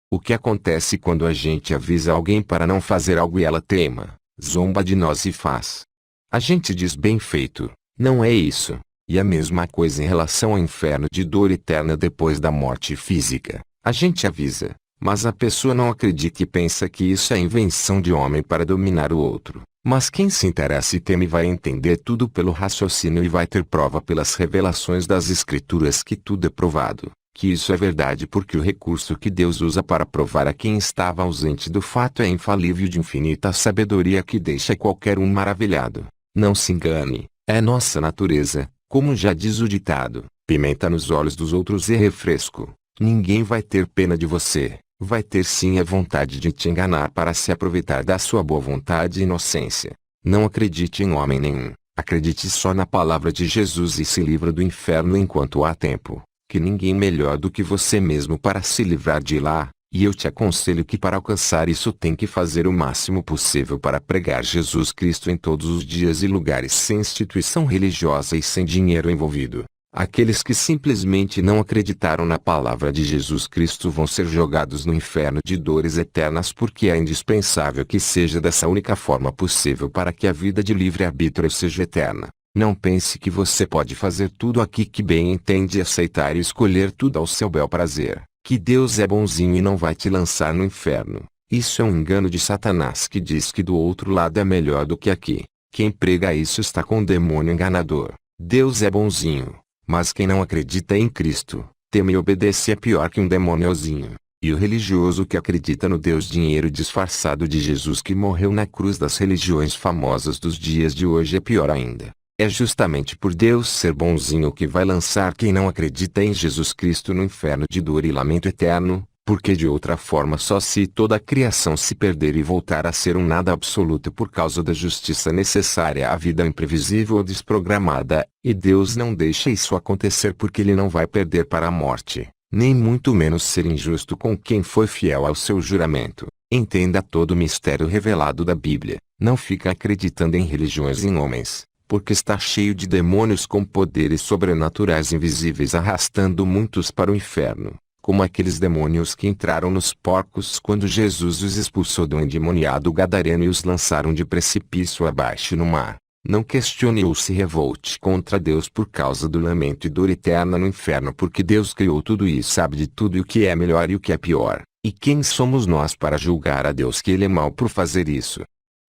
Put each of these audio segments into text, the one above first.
O que acontece quando a gente avisa alguém para não fazer algo e ela teima, zomba de nós e faz? A gente diz bem feito, não é isso. E a mesma coisa em relação ao inferno de dor eterna depois da morte física. A gente avisa, mas a pessoa não acredita e pensa que isso é invenção de homem para dominar o outro. Mas quem se interessa e teme vai entender tudo pelo raciocínio e vai ter prova pelas revelações das Escrituras que tudo é provado, que isso é verdade porque o recurso que Deus usa para provar a quem estava ausente do fato é infalível de infinita sabedoria que deixa qualquer um maravilhado. Não se engane, é nossa natureza, como já diz o ditado, pimenta nos olhos dos outros e refresco. Ninguém vai ter pena de você, vai ter sim a vontade de te enganar para se aproveitar da sua boa vontade e inocência. Não acredite em homem nenhum, acredite só na palavra de Jesus e se livra do inferno enquanto há tempo, que ninguém melhor do que você mesmo para se livrar de lá, e eu te aconselho que para alcançar isso tem que fazer o máximo possível para pregar Jesus Cristo em todos os dias e lugares sem instituição religiosa e sem dinheiro envolvido. Aqueles que simplesmente não acreditaram na palavra de Jesus Cristo vão ser jogados no inferno de dores eternas porque é indispensável que seja dessa única forma possível para que a vida de livre-arbítrio seja eterna. Não pense que você pode fazer tudo aqui que bem entende e aceitar e escolher tudo ao seu bel prazer, que Deus é bonzinho e não vai te lançar no inferno. Isso é um engano de Satanás que diz que do outro lado é melhor do que aqui. Quem prega isso está com um demônio enganador. Deus é bonzinho. Mas quem não acredita em Cristo, teme e obedece é pior que um demôniozinho. E o religioso que acredita no Deus dinheiro disfarçado de Jesus que morreu na cruz das religiões famosas dos dias de hoje é pior ainda. É justamente por Deus ser bonzinho que vai lançar quem não acredita em Jesus Cristo no inferno de dor e lamento eterno, porque de outra forma só se toda a criação se perder e voltar a ser um nada absoluto por causa da justiça necessária à vida imprevisível ou desprogramada, e Deus não deixa isso acontecer porque ele não vai perder para a morte, nem muito menos ser injusto com quem foi fiel ao seu juramento. Entenda todo o mistério revelado da Bíblia, não fica acreditando em religiões e em homens, porque está cheio de demônios com poderes sobrenaturais invisíveis arrastando muitos para o inferno. Como aqueles demônios que entraram nos porcos quando Jesus os expulsou do endemoniado gadareno e os lançaram de precipício abaixo no mar. Não questione ou se revolte contra Deus por causa do lamento e dor eterna no inferno porque Deus criou tudo e sabe de tudo e o que é melhor e o que é pior. E quem somos nós para julgar a Deus que ele é mau por fazer isso?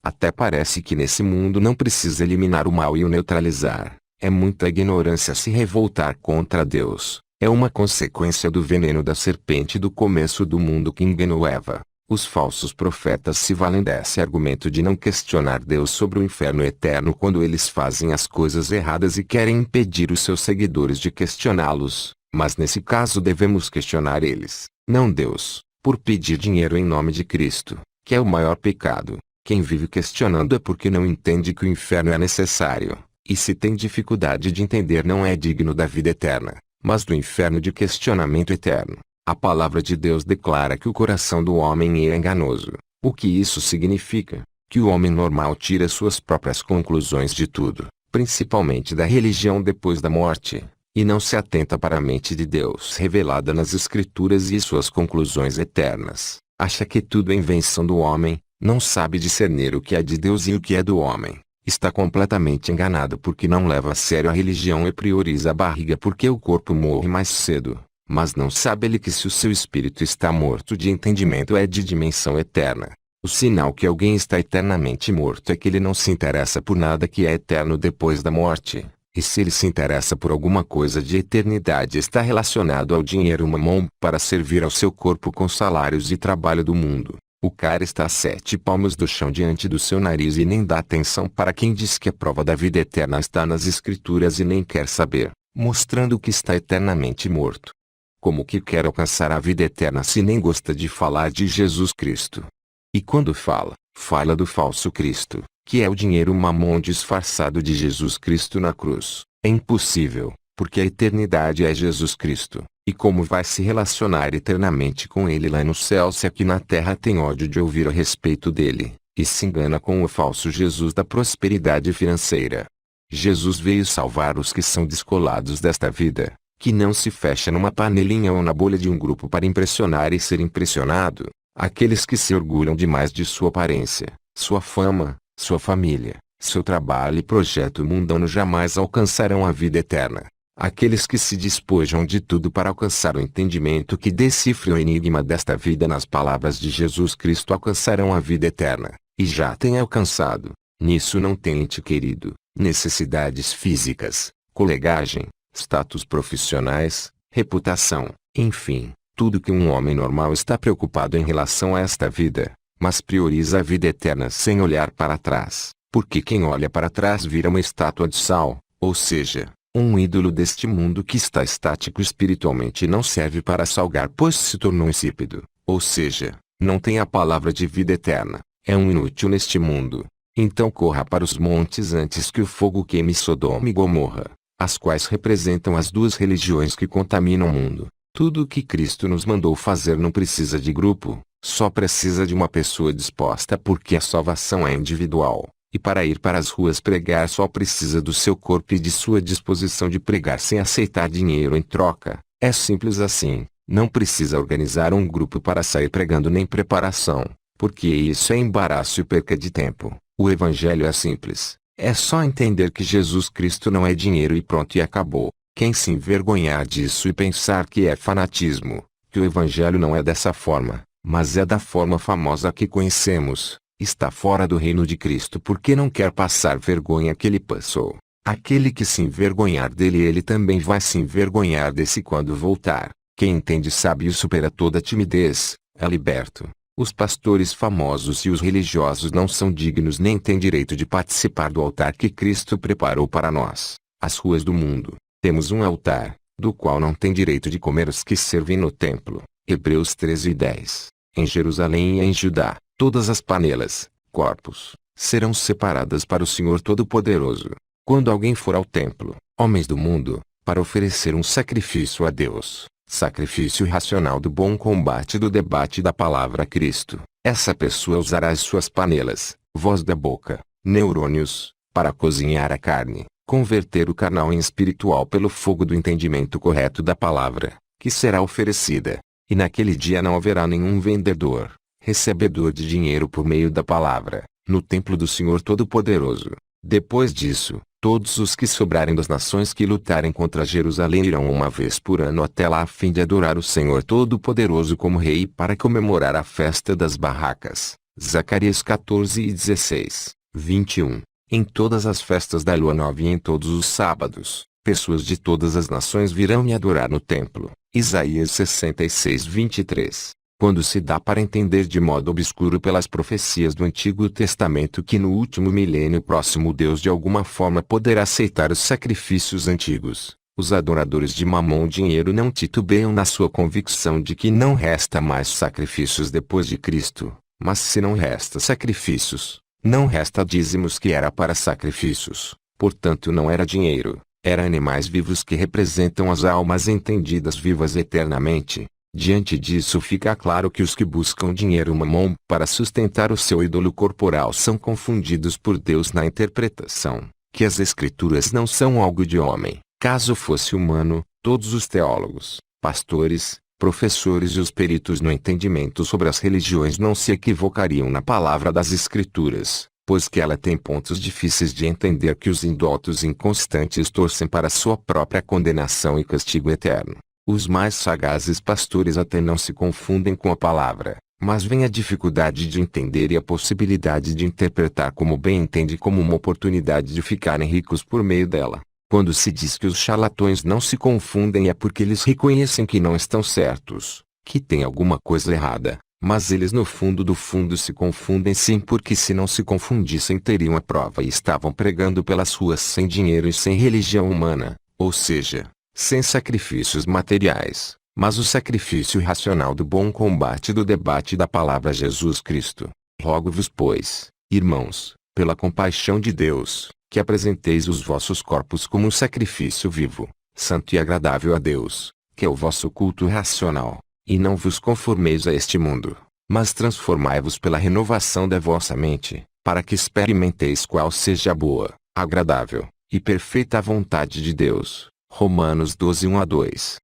Até parece que nesse mundo não precisa eliminar o mal e o neutralizar. É muita ignorância se revoltar contra Deus. É uma consequência do veneno da serpente do começo do mundo que enganou Eva. Os falsos profetas se valem desse argumento de não questionar Deus sobre o inferno eterno quando eles fazem as coisas erradas e querem impedir os seus seguidores de questioná-los. Mas nesse caso devemos questionar eles, não Deus, por pedir dinheiro em nome de Cristo, que é o maior pecado. Quem vive questionando é porque não entende que o inferno é necessário, e se tem dificuldade de entender não é digno da vida eterna, mas do inferno de questionamento eterno. A palavra de Deus declara que o coração do homem é enganoso. O que isso significa? Que o homem normal tira suas próprias conclusões de tudo, principalmente da religião depois da morte, e não se atenta para a mente de Deus revelada nas Escrituras e suas conclusões eternas. Acha que tudo é invenção do homem, não sabe discernir o que é de Deus e o que é do homem. Está completamente enganado porque não leva a sério a religião e prioriza a barriga porque o corpo morre mais cedo. Mas não sabe ele que se o seu espírito está morto de entendimento é de dimensão eterna. O sinal que alguém está eternamente morto é que ele não se interessa por nada que é eterno depois da morte. E se ele se interessa por alguma coisa de eternidade está relacionado ao dinheiro mamon para servir ao seu corpo com salários e trabalho do mundo. O cara está a 7 palmos do chão diante do seu nariz e nem dá atenção para quem diz que a prova da vida eterna está nas Escrituras e nem quer saber, mostrando que está eternamente morto. Como que quer alcançar a vida eterna se nem gosta de falar de Jesus Cristo? E quando fala, fala do falso Cristo, que é o dinheiro mamon disfarçado de Jesus Cristo na cruz. É impossível, porque a eternidade é Jesus Cristo. E como vai se relacionar eternamente com ele lá no céu se aqui na terra tem ódio de ouvir a respeito dele, e se engana com o falso Jesus da prosperidade financeira? Jesus veio salvar os que são descolados desta vida, que não se fecha numa panelinha ou na bolha de um grupo para impressionar e ser impressionado. Aqueles que se orgulham demais de sua aparência, sua fama, sua família, seu trabalho e projeto mundano jamais alcançarão a vida eterna. Aqueles que se despojam de tudo para alcançar o entendimento que decifre o enigma desta vida nas palavras de Jesus Cristo alcançarão a vida eterna, e já têm alcançado. Nisso não tem, ente querido, necessidades físicas, colegagem, status profissionais, reputação, enfim, tudo que um homem normal está preocupado em relação a esta vida, mas prioriza a vida eterna sem olhar para trás, porque quem olha para trás vira uma estátua de sal, ou seja, um ídolo deste mundo que está estático espiritualmente e não serve para salgar pois se tornou insípido, ou seja, não tem a palavra de vida eterna, é um inútil neste mundo. Então corra para os montes antes que o fogo queime Sodoma e Gomorra, as quais representam as duas religiões que contaminam o mundo. Tudo o que Cristo nos mandou fazer não precisa de grupo, só precisa de uma pessoa disposta porque a salvação é individual. E para ir para as ruas pregar só precisa do seu corpo e de sua disposição de pregar sem aceitar dinheiro em troca. É simples assim, não precisa organizar um grupo para sair pregando nem preparação, porque isso é embaraço e perca de tempo. O evangelho é simples, é só entender que Jesus Cristo não é dinheiro e pronto e acabou. Quem se envergonhar disso e pensar que é fanatismo, que o evangelho não é dessa forma, mas é da forma famosa que conhecemos, está fora do reino de Cristo porque não quer passar vergonha que ele passou. Aquele que se envergonhar dele ele também vai se envergonhar desse quando voltar. Quem entende sabe e supera toda timidez, é liberto. Os pastores famosos e os religiosos não são dignos nem têm direito de participar do altar que Cristo preparou para nós. As ruas do mundo, temos um altar, do qual não tem direito de comer os que servem no templo. Hebreus 13:10. Em Jerusalém e em Judá, todas as panelas, corpos, serão separadas para o Senhor Todo-Poderoso. Quando alguém for ao templo, homens do mundo, para oferecer um sacrifício a Deus, sacrifício racional do bom combate do debate da palavra Cristo, essa pessoa usará as suas panelas, voz da boca, neurônios, para cozinhar a carne, converter o carnal em espiritual pelo fogo do entendimento correto da palavra, que será oferecida. E naquele dia não haverá nenhum vendedor, recebedor de dinheiro por meio da palavra, no templo do Senhor Todo-Poderoso. Depois disso, todos os que sobrarem das nações que lutarem contra Jerusalém irão uma vez por ano até lá a fim de adorar o Senhor Todo-Poderoso como Rei e para comemorar a festa das barracas. Zacarias 14:16, 21. Em todas as festas da lua nova e em todos os sábados, pessoas de todas as nações virão me adorar no templo. Isaías 66:23. Quando se dá para entender de modo obscuro pelas profecias do Antigo Testamento que no último milênio próximo Deus de alguma forma poderá aceitar os sacrifícios antigos, os adoradores de Mamon dinheiro não titubeiam na sua convicção de que não resta mais sacrifícios depois de Cristo, mas se não resta sacrifícios, não resta dízimos que era para sacrifícios, portanto não era dinheiro. Era animais vivos que representam as almas entendidas vivas eternamente. Diante disso fica claro que os que buscam dinheiro mamon para sustentar o seu ídolo corporal são confundidos por Deus na interpretação, que as escrituras não são algo de homem. Caso fosse humano, todos os teólogos, pastores, professores e os peritos no entendimento sobre as religiões não se equivocariam na palavra das escrituras, pois que ela tem pontos difíceis de entender que os indótos inconstantes torcem para sua própria condenação e castigo eterno. Os mais sagazes pastores até não se confundem com a palavra, mas vem a dificuldade de entender e a possibilidade de interpretar como bem entende como uma oportunidade de ficarem ricos por meio dela. Quando se diz que os charlatões não se confundem é porque eles reconhecem que não estão certos, que tem alguma coisa errada. Mas eles no fundo do fundo se confundem sim porque se não se confundissem teriam a prova e estavam pregando pelas ruas sem dinheiro e sem religião humana, ou seja, sem sacrifícios materiais, mas o sacrifício racional do bom combate do debate da palavra Jesus Cristo. Rogo-vos pois, irmãos, pela compaixão de Deus, que apresenteis os vossos corpos como um sacrifício vivo, santo e agradável a Deus, que é o vosso culto racional. E não vos conformeis a este mundo, mas transformai-vos pela renovação da vossa mente, para que experimenteis qual seja a boa, agradável e perfeita vontade de Deus. Romanos 12, 1-2.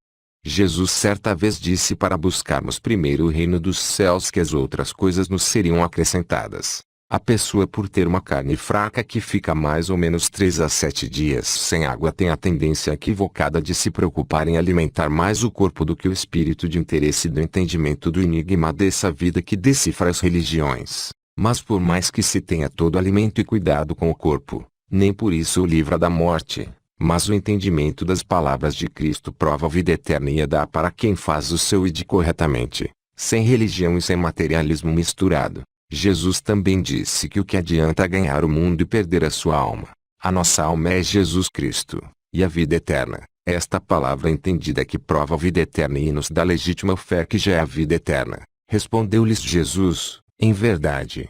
Jesus certa vez disse para buscarmos primeiro o reino dos céus que as outras coisas nos seriam acrescentadas. A pessoa por ter uma carne fraca que fica mais ou menos 3 a 7 dias sem água tem a tendência equivocada de se preocupar em alimentar mais o corpo do que o espírito de interesse do entendimento do enigma dessa vida que decifra as religiões. Mas por mais que se tenha todo alimento e cuidado com o corpo, nem por isso o livra da morte. Mas o entendimento das palavras de Cristo prova a vida eterna e a dá para quem faz o seu ID corretamente, sem religião e sem materialismo misturado. Jesus também disse que o que adianta ganhar o mundo e perder a sua alma. A nossa alma é Jesus Cristo, e a vida eterna, esta palavra entendida que prova a vida eterna e nos dá legítima fé que já é a vida eterna. Respondeu-lhes Jesus, em verdade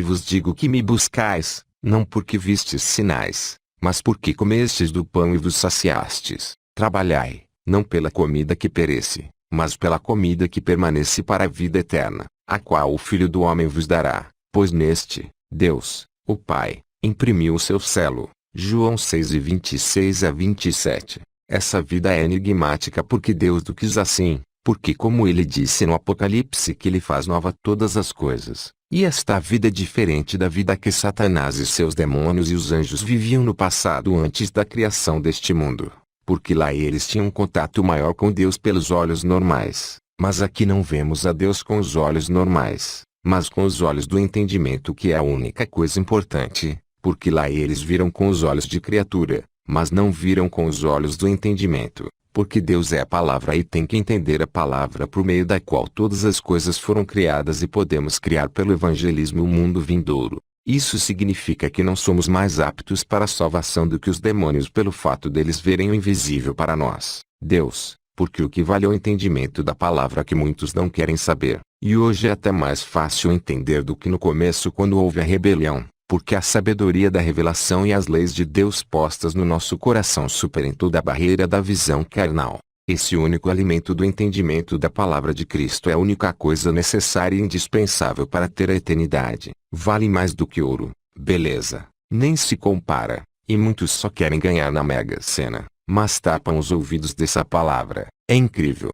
vos digo que me buscais, não porque vistes sinais, mas porque comestes do pão e vos saciastes. Trabalhai, não pela comida que perece, mas pela comida que permanece para a vida eterna, a qual o Filho do Homem vos dará, pois neste, Deus, o Pai, imprimiu o seu selo. João 6:26-27. Essa vida é enigmática porque Deus o quis assim, porque como ele disse no Apocalipse que ele faz nova todas as coisas, e esta vida é diferente da vida que Satanás e seus demônios e os anjos viviam no passado antes da criação deste mundo, porque lá eles tinham um contato maior com Deus pelos olhos normais, mas aqui não vemos a Deus com os olhos normais, mas com os olhos do entendimento que é a única coisa importante, porque lá eles viram com os olhos de criatura, mas não viram com os olhos do entendimento. Porque Deus é a palavra e tem que entender a palavra por meio da qual todas as coisas foram criadas e podemos criar pelo evangelismo o mundo vindouro. Isso significa que não somos mais aptos para a salvação do que os demônios pelo fato deles verem o invisível para nós, Deus, porque o que vale é o entendimento da palavra que muitos não querem saber. E hoje é até mais fácil entender do que no começo quando houve a rebelião. Porque a sabedoria da revelação e as leis de Deus postas no nosso coração superam toda a barreira da visão carnal. Esse único alimento do entendimento da palavra de Cristo é a única coisa necessária e indispensável para ter a eternidade. Vale mais do que ouro, beleza, nem se compara, e muitos só querem ganhar na Mega Sena, mas tapam os ouvidos dessa palavra. É incrível.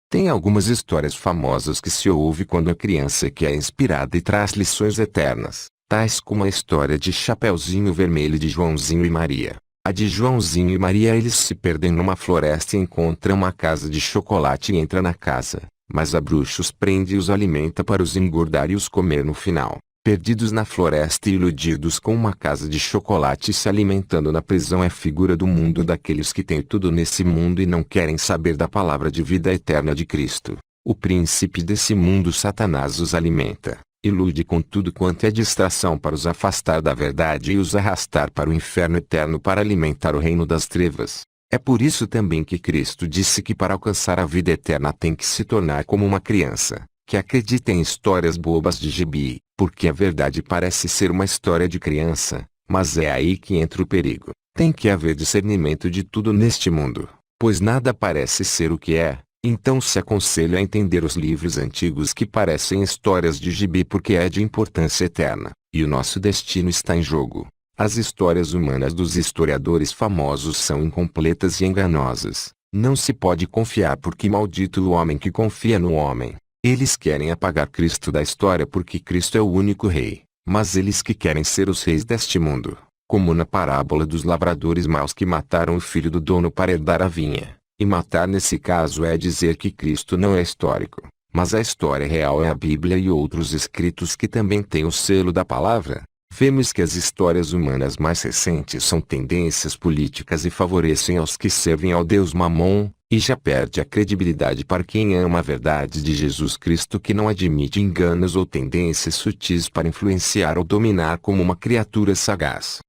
Tem algumas histórias famosas que se ouve quando a criança que é inspirada e traz lições eternas. Tais como a história de Chapeuzinho Vermelho de Joãozinho e Maria. A de Joãozinho e Maria eles se perdem numa floresta e encontram uma casa de chocolate e entram na casa, mas a bruxa os prende e os alimenta para os engordar e os comer no final. Perdidos na floresta e iludidos com uma casa de chocolate se alimentando na prisão é figura do mundo daqueles que têm tudo nesse mundo e não querem saber da palavra de vida eterna de Cristo. O príncipe desse mundo Satanás os alimenta. Ilude com tudo quanto é distração para os afastar da verdade e os arrastar para o inferno eterno para alimentar o reino das trevas. É por isso também que Cristo disse que para alcançar a vida eterna tem que se tornar como uma criança, que acredita em histórias bobas de gibi, porque a verdade parece ser uma história de criança, mas é aí que entra o perigo. Tem que haver discernimento de tudo neste mundo, pois nada parece ser o que é. Então se aconselha a entender os livros antigos que parecem histórias de gibi porque é de importância eterna, e o nosso destino está em jogo. As histórias humanas dos historiadores famosos são incompletas e enganosas. Não se pode confiar porque maldito o homem que confia no homem. Eles querem apagar Cristo da história porque Cristo é o único rei, mas eles que querem ser os reis deste mundo, como na parábola dos lavradores maus que mataram o filho do dono para herdar a vinha. E matar nesse caso é dizer que Cristo não é histórico, mas a história real é a Bíblia e outros escritos que também têm o selo da palavra. Vemos que as histórias humanas mais recentes são tendências políticas e favorecem aos que servem ao Deus Mamon, e já perde a credibilidade para quem ama a verdade de Jesus Cristo que não admite enganos ou tendências sutis para influenciar ou dominar como uma criatura sagaz.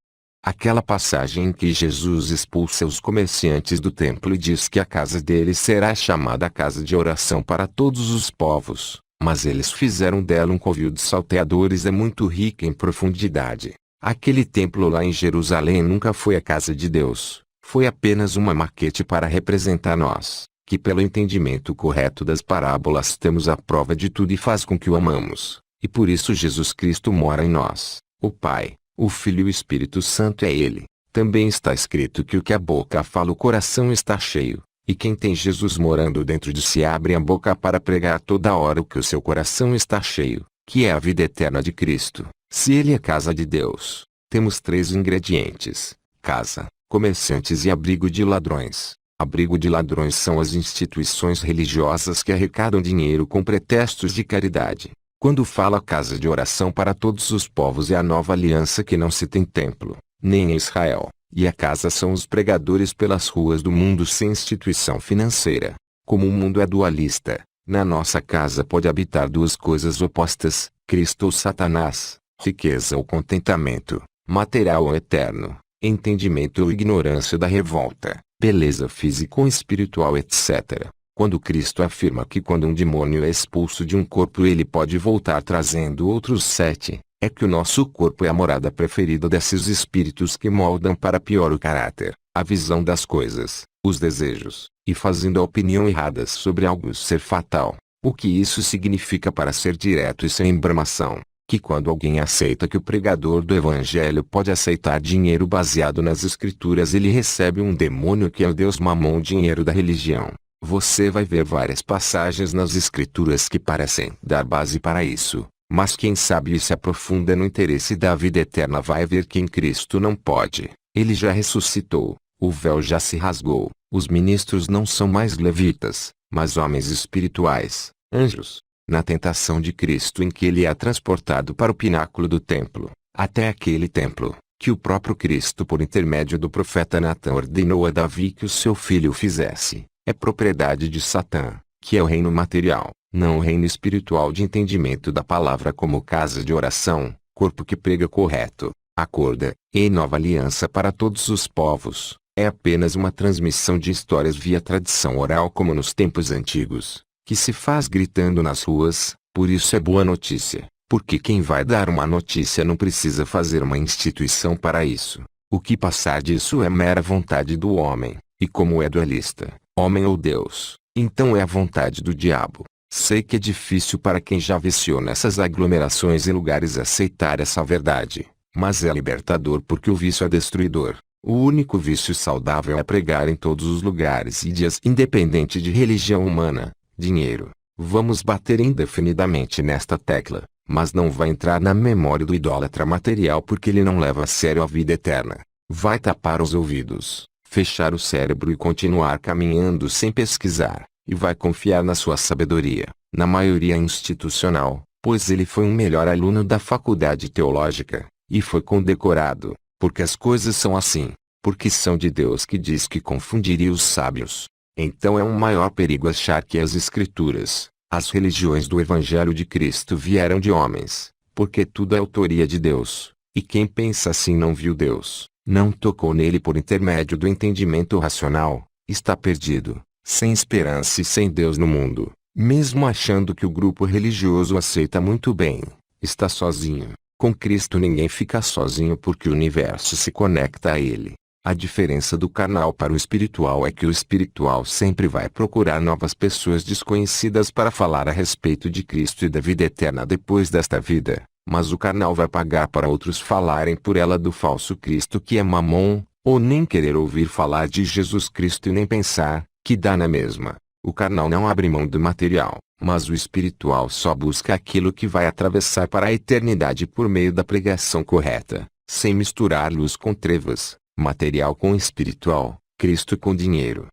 Aquela passagem em que Jesus expulsa os comerciantes do templo e diz que a casa deles será chamada a casa de oração para todos os povos, mas eles fizeram dela um covil de salteadores é muito rica em profundidade. Aquele templo lá em Jerusalém nunca foi a casa de Deus, foi apenas uma maquete para representar nós, que pelo entendimento correto das parábolas temos a prova de tudo e faz com que o amamos, e por isso Jesus Cristo mora em nós, o Pai. O Filho e o Espírito Santo é Ele. Também está escrito que o que a boca fala o coração está cheio, e quem tem Jesus morando dentro de si abre a boca para pregar toda hora o que o seu coração está cheio, que é a vida eterna de Cristo. Se ele é casa de Deus, temos 3 ingredientes: casa, comerciantes e abrigo de ladrões. Abrigo de ladrões são as instituições religiosas que arrecadam dinheiro com pretextos de caridade. Quando fala casa de oração para todos os povos é a nova aliança que não se tem templo, nem em Israel, e a casa são os pregadores pelas ruas do mundo sem instituição financeira. Como o mundo é dualista, na nossa casa pode habitar 2 coisas opostas, Cristo ou Satanás, riqueza ou contentamento, material ou eterno, entendimento ou ignorância da revolta, beleza física ou espiritual, etc. Quando Cristo afirma que quando um demônio é expulso de um corpo ele pode voltar trazendo outros 7, é que o nosso corpo é a morada preferida desses espíritos que moldam para pior o caráter, a visão das coisas, os desejos, e fazendo a opinião errada sobre algo ser fatal. O que isso significa, para ser direto e sem embramação? Que quando alguém aceita que o pregador do evangelho pode aceitar dinheiro baseado nas escrituras, ele recebe um demônio que é o Deus Mamon, dinheiro da religião. Você vai ver várias passagens nas escrituras que parecem dar base para isso, mas quem sabe e se aprofunda no interesse da vida eterna vai ver que em Cristo não pode. Ele já ressuscitou, o véu já se rasgou, os ministros não são mais levitas, mas homens espirituais, anjos. Na tentação de Cristo em que ele é transportado para o pináculo do templo, até aquele templo, que o próprio Cristo por intermédio do profeta Natã ordenou a Davi que o seu filho fizesse, é propriedade de Satã, que é o reino material, não o reino espiritual de entendimento da palavra, como casa de oração, corpo que prega correto, acorda, e nova aliança para todos os povos, é apenas uma transmissão de histórias via tradição oral como nos tempos antigos, que se faz gritando nas ruas. Por isso é boa notícia, porque quem vai dar uma notícia não precisa fazer uma instituição para isso. O que passar disso é mera vontade do homem, e como é dualista, homem ou Deus, então é a vontade do diabo. Sei que é difícil para quem já viciou nessas aglomerações e lugares aceitar essa verdade, mas é libertador porque o vício é destruidor. O único vício saudável é pregar em todos os lugares e dias, independente de religião humana, dinheiro. Vamos bater indefinidamente nesta tecla, mas não vai entrar na memória do idólatra material porque ele não leva a sério a vida eterna. Vai tapar os ouvidos, fechar o cérebro e continuar caminhando sem pesquisar, e vai confiar na sua sabedoria, na maioria institucional, pois ele foi um melhor aluno da faculdade teológica, e foi condecorado, porque as coisas são assim, porque são de Deus que diz que confundiria os sábios. Então é um maior perigo achar que as escrituras, as religiões do Evangelho de Cristo vieram de homens, porque tudo é autoria de Deus, e quem pensa assim não viu Deus, não tocou nele por intermédio do entendimento racional, está perdido, sem esperança e sem Deus no mundo, mesmo achando que o grupo religioso aceita muito bem, está sozinho. Com Cristo ninguém fica sozinho porque o universo se conecta a ele. A diferença do carnal para o espiritual é que o espiritual sempre vai procurar novas pessoas desconhecidas para falar a respeito de Cristo e da vida eterna depois desta vida, mas o carnal vai pagar para outros falarem por ela do falso Cristo que é Mamon, ou nem querer ouvir falar de Jesus Cristo e nem pensar, que dá na mesma. O carnal não abre mão do material, mas o espiritual só busca aquilo que vai atravessar para a eternidade por meio da pregação correta, sem misturar luz com trevas, material com espiritual, Cristo com dinheiro,